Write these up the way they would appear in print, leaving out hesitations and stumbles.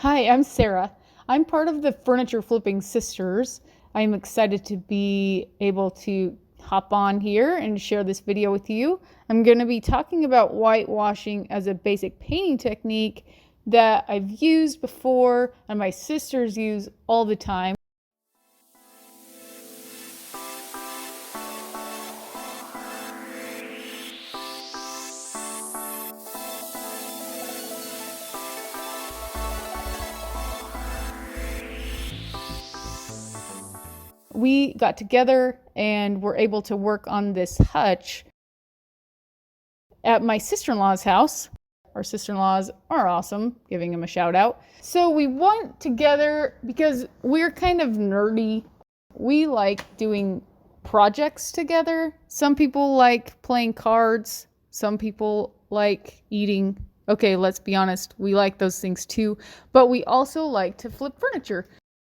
Hi, I'm Sarah. I'm part of the Furniture Flipping Sisters. I'm excited to be able to hop on here and share this video with you. I'm going to be talking about whitewashing as a basic painting technique that I've used before and my sisters use all the time. We got together and were able to work on this hutch at my sister-in-law's house. Our sister-in-laws are awesome, giving them a shout out. So we went together because we're kind of nerdy. We like doing projects together. Some people like playing cards. Some people like eating. Okay, let's be honest, we like those things too. But we also like to flip furniture.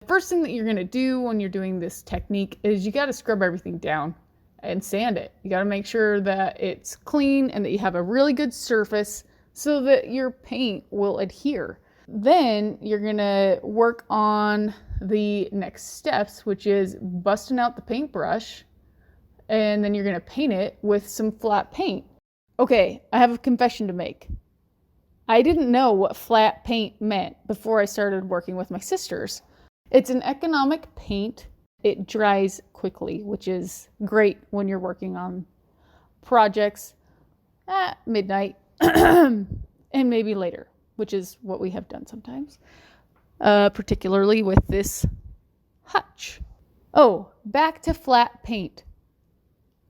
The first thing that you're gonna do when you're doing this technique is you gotta scrub everything down and sand it. You got to make sure that it's clean and that you have a really good surface so that your paint will adhere. Then you're going to work on the next steps, which is busting out the paintbrush, and then you're going to paint it with some flat paint. Okay, I have a confession to make. I didn't know what flat paint meant before I started working with my sisters. It's an economic paint. It dries quickly, which is great when you're working on projects at midnight and maybe later, which is what we have done sometimes, particularly with this hutch. Oh, back to flat paint.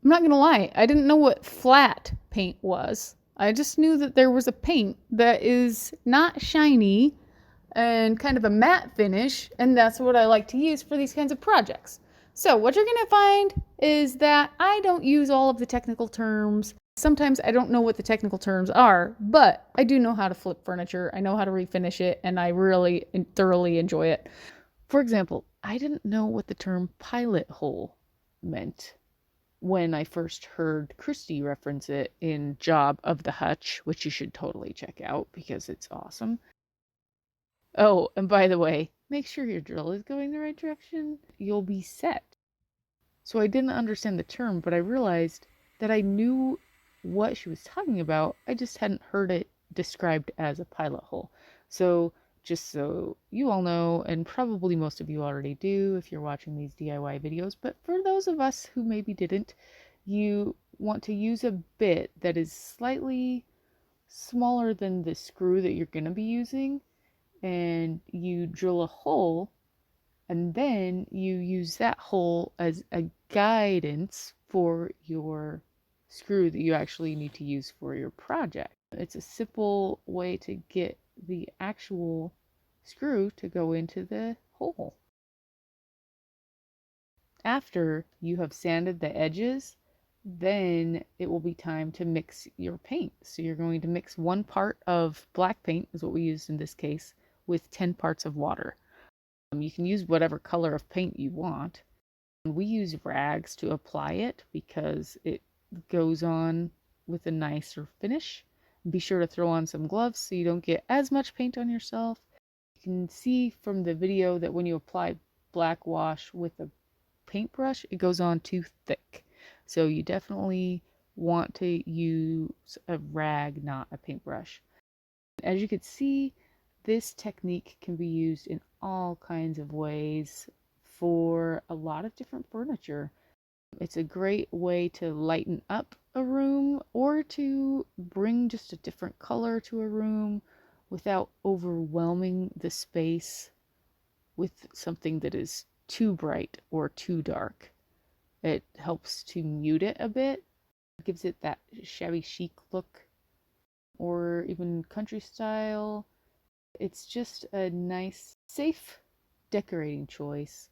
I'm not going to lie, I didn't know what flat paint was. I just knew that there was a paint that is not shiny and kind of a matte finish, and that's what I like to use for these kinds of projects. So what you're going to find is that I don't use all of the technical terms. Sometimes I don't know what the technical terms are, but I do know how to flip furniture. I know how to refinish it, and I really thoroughly enjoy it. For example, I didn't know what the term pilot hole meant when I first heard Christy reference it in Job of the Hutch, which you should totally check out because it's awesome. Oh, and by the way, make sure your drill is going the right direction. You'll be set. So I didn't understand the term, but I realized that I knew what she was talking about. I just hadn't heard it described as a pilot hole. So just so you all know, and probably most of you already do if you're watching these DIY videos, but for those of us who maybe didn't, you want to use a bit that is slightly smaller than the screw that you're going to be using, and you drill a hole, and then you use that hole as a guidance for your screw that you actually need to use for your project. It's a simple way to get the actual screw to go into the hole. After you have sanded the edges, then it will be time to mix your paint. So you're going to mix 1 part of black paint, is what we used in this case, with 10 parts of water. You can use whatever color of paint you want. We use rags to apply it because it goes on with a nicer finish. Be sure to throw on some gloves so you don't get as much paint on yourself. You can see from the video that when you apply black wash with a paintbrush, it goes on too thick. So you definitely want to use a rag, not a paintbrush. As you can see, this technique can be used in all kinds of ways for a lot of different furniture. It's a great way to lighten up a room or to bring just a different color to a room without overwhelming the space with something that is too bright or too dark. It helps to mute it a bit, gives it that shabby chic look, or even country style. It's just a nice, safe decorating choice.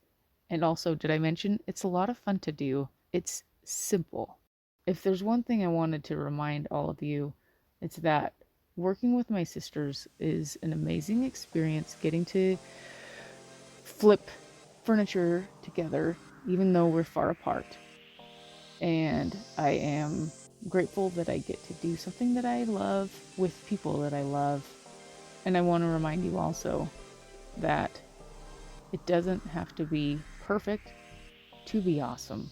And also, did I mention, it's a lot of fun to do. It's simple. If there's one thing I wanted to remind all of you, it's that working with my sisters is an amazing experience. Getting to flip furniture together, even though we're far apart. And I am grateful that I get to do something that I love with people that I love. And I want to remind you also that it doesn't have to be perfect to be awesome.